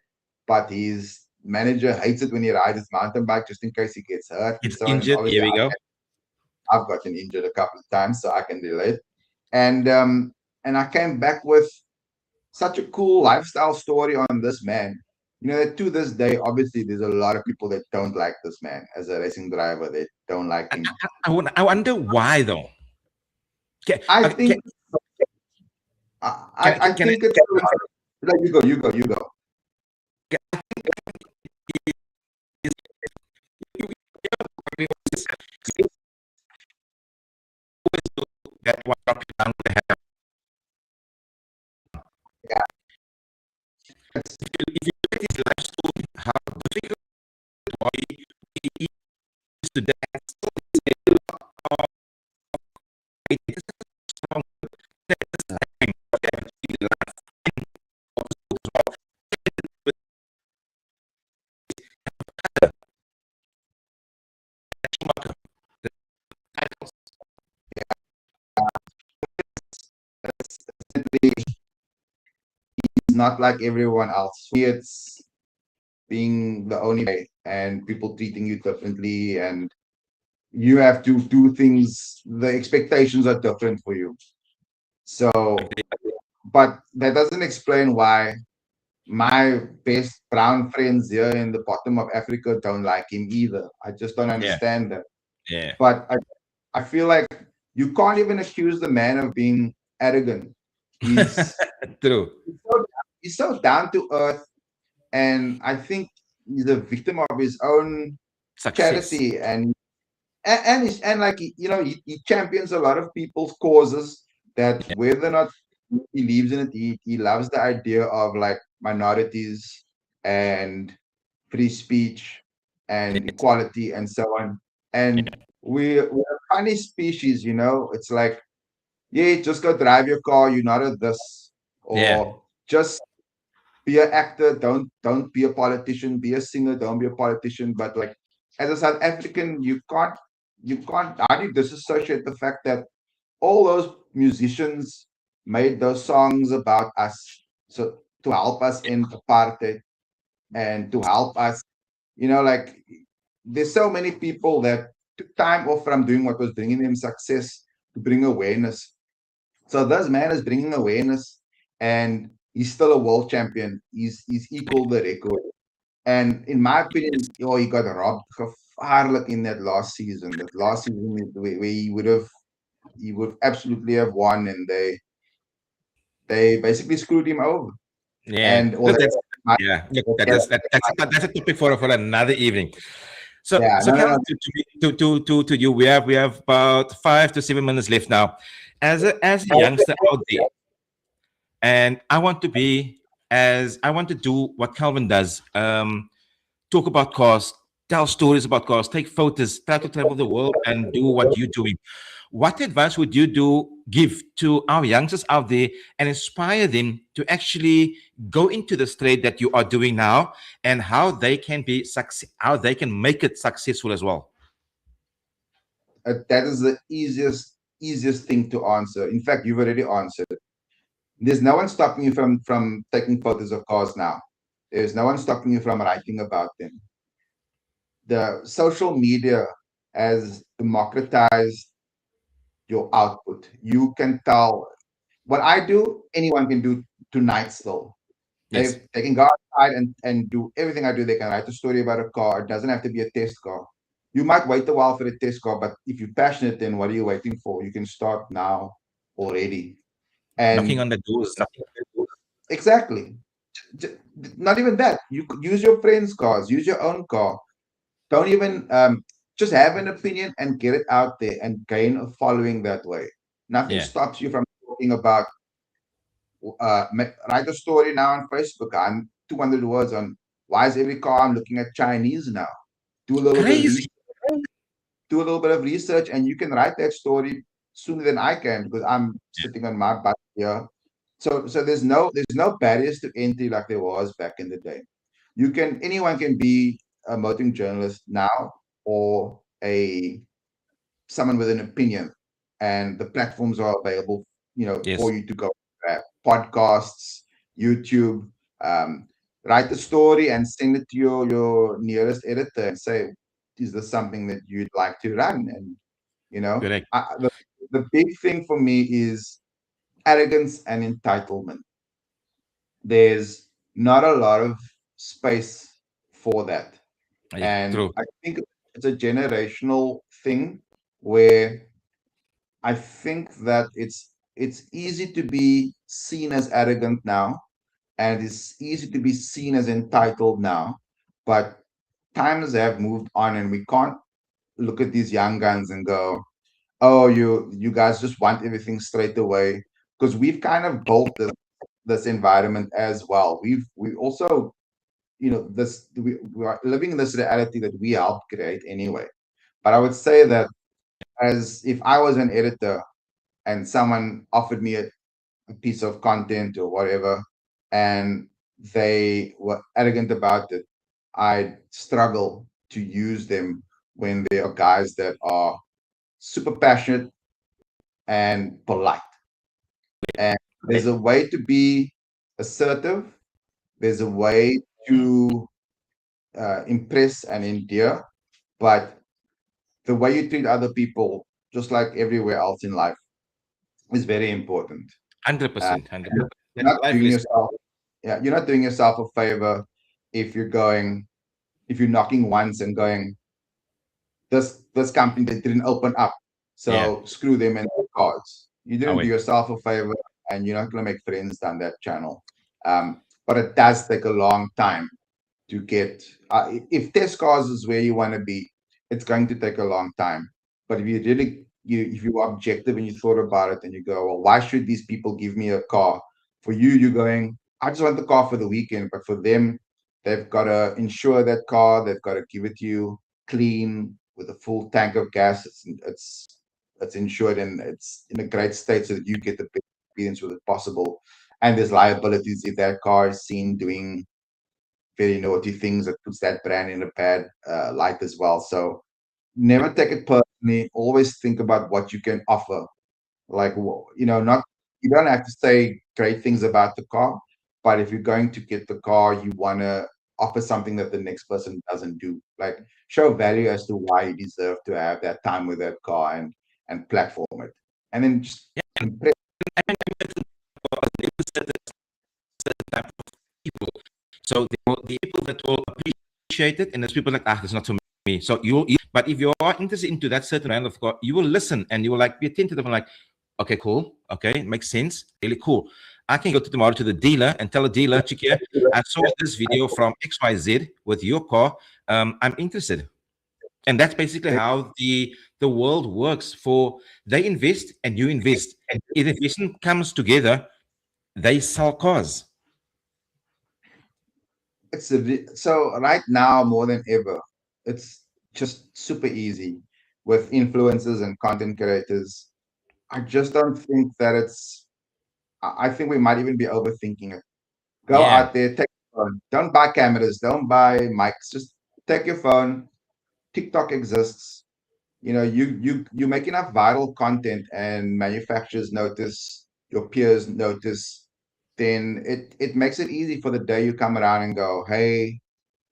but his manager hates it when he rides his mountain bike just in case he gets hurt and It's so on. And injured. obviously, Here we go. I've gotten injured a couple of times, so I can relate. And I came back with such a cool lifestyle story on this man. That to this day, obviously, there's a lot of people that don't like this man as a racing driver. They don't like him. I wonder why though. Can, I can, think I can I think it's like you go. that one drop it down the hair. Yeah, If you look at his life story, how difficult was he used to dance so it's strong that's like whatever he life with Schumacher, the titles. it's not like everyone else. It's being the only way, and people treating you differently, and you have to do things. The expectations are different for you. So, but that doesn't explain why my best brown friends here in the bottom of Africa don't like him either. I just don't Yeah, understand that. yeah, But I feel like you can't even accuse the man of being arrogant. He's true. he's so, he's so down to earth, and I think he's a victim of his own Success. charity, and like he champions a lot of people's causes that Yeah, whether or not he believes in it, he loves the idea of like minorities and free speech and yes, equality and so on. And yeah, we're a funny species. It's like, yeah, just go drive your car, you're not a this, yeah, or just be an actor, don't be a politician, be a singer, don't be a politician. But like, as a South African, you can't how do you disassociate the fact that all those musicians made those songs about us, so to help us in apartheid and to help us, like there's so many people that took time off from doing what was bringing them success to bring awareness. So this man is bringing awareness, and he's still a world champion. He's equal the record. And in my opinion, he got robbed gevaarlijk in that last season. That last season where he would absolutely have won, and they basically screwed him over. Yeah. And or Look, they that's yeah. Look, or they- that's a topic for another evening. yeah, So no, no, Cal, no. to you, we have about 5 to 7 minutes left now. As a youngster out there, and I want to do what Calvin does. Talk about cars, tell stories about cars, take photos, try to travel the world and do what you're doing. What advice would you give to our youngsters out there and inspire them to actually go into the trade that you are doing now, and how they can how they can make it successful as well? That is the easiest thing to answer. In fact, you've already answered. There's no one stopping you from taking photos of cars now. There's no one stopping you from writing about them. The social media has democratized your output. You can tell what I do, anyone can do tonight still. Yes. They can go outside and do everything I do. They can write a story about a car. It doesn't have to be a test car. You might wait a while for a test car, but if you're passionate, then what are you waiting for? You can start now already. Knocking And on the doors. exactly. J- Not even that. You could use your friend's cars, use your own car. Don't even just have an opinion and get it out there and gain a following that way. Nothing Yeah. stops you from talking about write a story now on Facebook. I'm 200 words on why is every car I'm looking at Chinese now. Do a little bit of Crazy. research, do a little bit of research, and you can write that story sooner than I can because I'm sitting on my butt here. So there's no barriers to entry like there was back in the day. Anyone can be a motoring journalist now, or a someone with an opinion, and the platforms are available, for Yes. you to go grab podcasts, YouTube. Um, Write the story and send it to your nearest editor and say, "Is this something that you'd like to run?" And Correct. the big thing for me is arrogance and entitlement. There's not a lot of space for that, Yeah, and true. I think it's a generational thing where I think that it's easy to be seen as arrogant now, and it's easy to be seen as entitled now. But times have moved on, and we can't look at these young guns and go, "Oh, you guys just want everything straight away," because we've kind of built this environment as well. We also, we are living in this reality that we helped create anyway. But I would say that, as if I was an editor and someone offered me a piece of content or whatever, and they were arrogant about it, I struggle to use them when there are guys that are super passionate and polite. And there's a way to be assertive, there's a way to impress and endear, but the way you treat other people, just like everywhere else in life, is very important. Uh, 100%. 100%. That's not life doing lesson. yourself Yeah, you're not doing yourself a favor if you're knocking once and going, this company that didn't open up, Yeah. so screw them and their cards. You Oh, didn't do wait. yourself a favor, and you're not going to make friends down that channel. But it does take a long time to get. If test cars is where you want to be, it's going to take a long time. But if you really, if you are objective and you thought about it and you go, well, why should these people give me a car? For you, you're going, I just want the car for the weekend. But for them, they've got to insure that car. They've got to give it to you clean with a full tank of gas. It's insured and it's in a great state so that you get the best experience with it possible. And there's liabilities if that car is seen doing very naughty things that puts that brand in a bad light as well. So never take it personally. Always think about what you can offer Like, not, you don't have to say great things about the car, but if you're going to get the car, you want to offer something that the next person doesn't do. Like, show value as to why you deserve to have that time with that car, and platform it, and then just impress. People. So the people that will appreciate it, and there's people like, that's not for me. So but if you are interested into that certain brand of car, you will listen and you will like be attentive and like, okay, cool, okay, makes sense, really cool. I can go to tomorrow to the dealer and tell the dealer, Chikia, I saw this video from XYZ with your car. I'm interested. And that's basically how the world works. For they invest and you invest. If the investment comes together, they sell cars. So right now more than ever, it's just super easy with influencers and content creators. I just don't think that it's. I think we might even be overthinking it. Go Yeah. out there, take your phone. Don't buy cameras, don't buy mics. Just take your phone. TikTok exists. You make enough viral content and manufacturers notice, your peers notice, then it makes it easy for the day you come around and go, hey,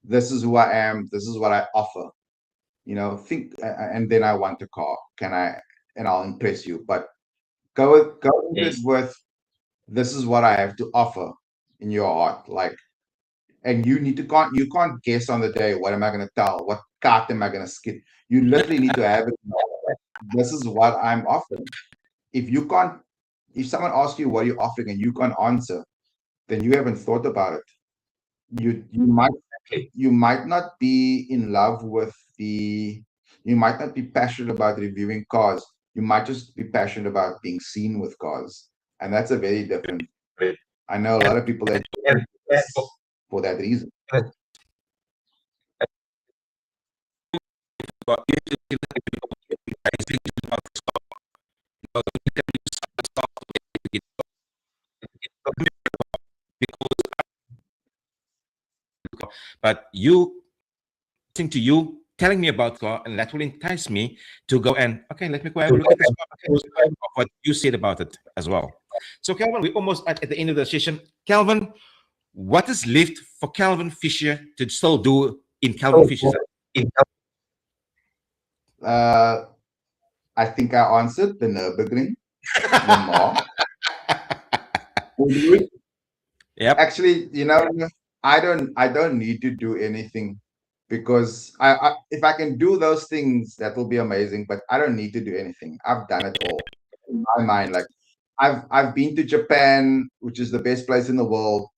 this is who I am, this is what I offer. And then I want a car. Can I? And I'll impress you. But go into it with, this is what I have to offer in your heart. Like, and you can't guess on the day, what am I gonna tell? What card am I gonna skip? You literally need to have it. This is what I'm offering. If you can't, if someone asks you what you're offering and you can't answer, then you haven't thought about it. You might not be in love with the you might not be passionate about reviewing cars. You might just be passionate about being seen with cars. And that's a very different. I know a lot of people that for that reason. But you, listening to you telling me about car, and that will entice me to go and okay, let me go have a look at this car because of what you said about it as well. So, Calvin, we're almost at the end of the session. Calvin, what is left for Calvin Fisher to still do in Calvin Fisher's? Uh, I think I answered the Nürburgring, the mall. Yep. Actually, I don't need to do anything because if I can do those things, that will be amazing. But I don't need to do anything. I've done it all in my mind. Like, I've been to Japan, which is the best place in the world,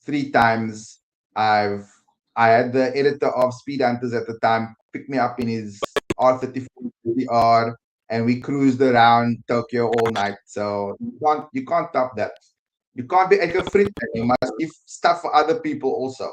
3 times. I had the editor of Speed Hunters at the time pick me up in his R34 and we cruised around Tokyo all night. So you can't top that. You can't be a free. You must give stuff for other people also.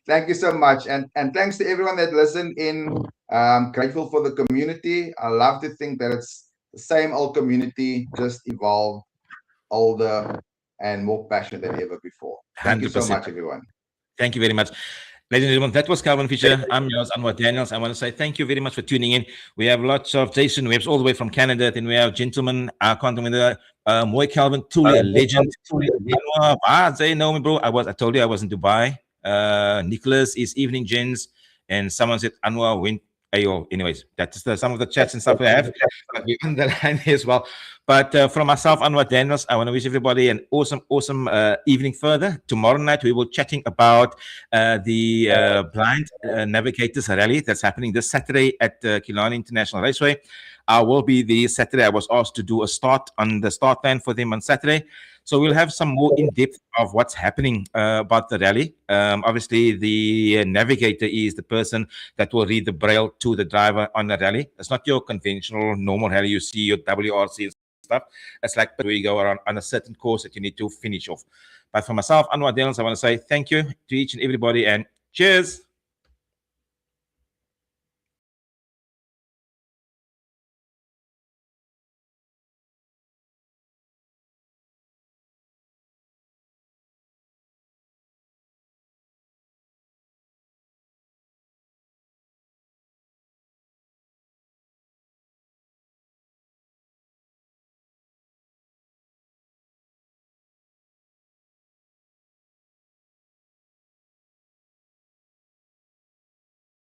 Thank you so much, and thanks to everyone that listened in. Grateful for the community. I love to think that it's the same old community, just evolved, older, and more passionate than ever before. Thank you so 100%. much, everyone. Thank you very much. Ladies and gentlemen, that was Calvin Fisher. I'm yours, Anwar Daniels. I want to say thank you very much for tuning in. We have lots of Jason Webbs all the way from Canada. Then we have gentlemen, I can't remember, Moy Calvin, truly a legend. Anwar, they know me, bro. I told you I was in Dubai. Nicholas is evening gens. And someone said Anwar went AO. Anyways, that's some of the chats and stuff we have. But we're on the line as well. But from myself, Anwar Daniels, I want to wish everybody an awesome evening further. Tomorrow night, we will chatting about the Blind Navigators Rally that's happening this Saturday at Killarney International Raceway. I will be the Saturday. I was asked to do a start on the start line for them on Saturday. So we'll have some more in depth of what's happening about the rally. Obviously, the navigator is the person that will read the braille to the driver on the rally. It's not your conventional normal rally. You see your WRC and stuff. It's like where you go around on a certain course that you need to finish off. But for myself, Anwar Daniels, I want to say thank you to each and everybody and cheers.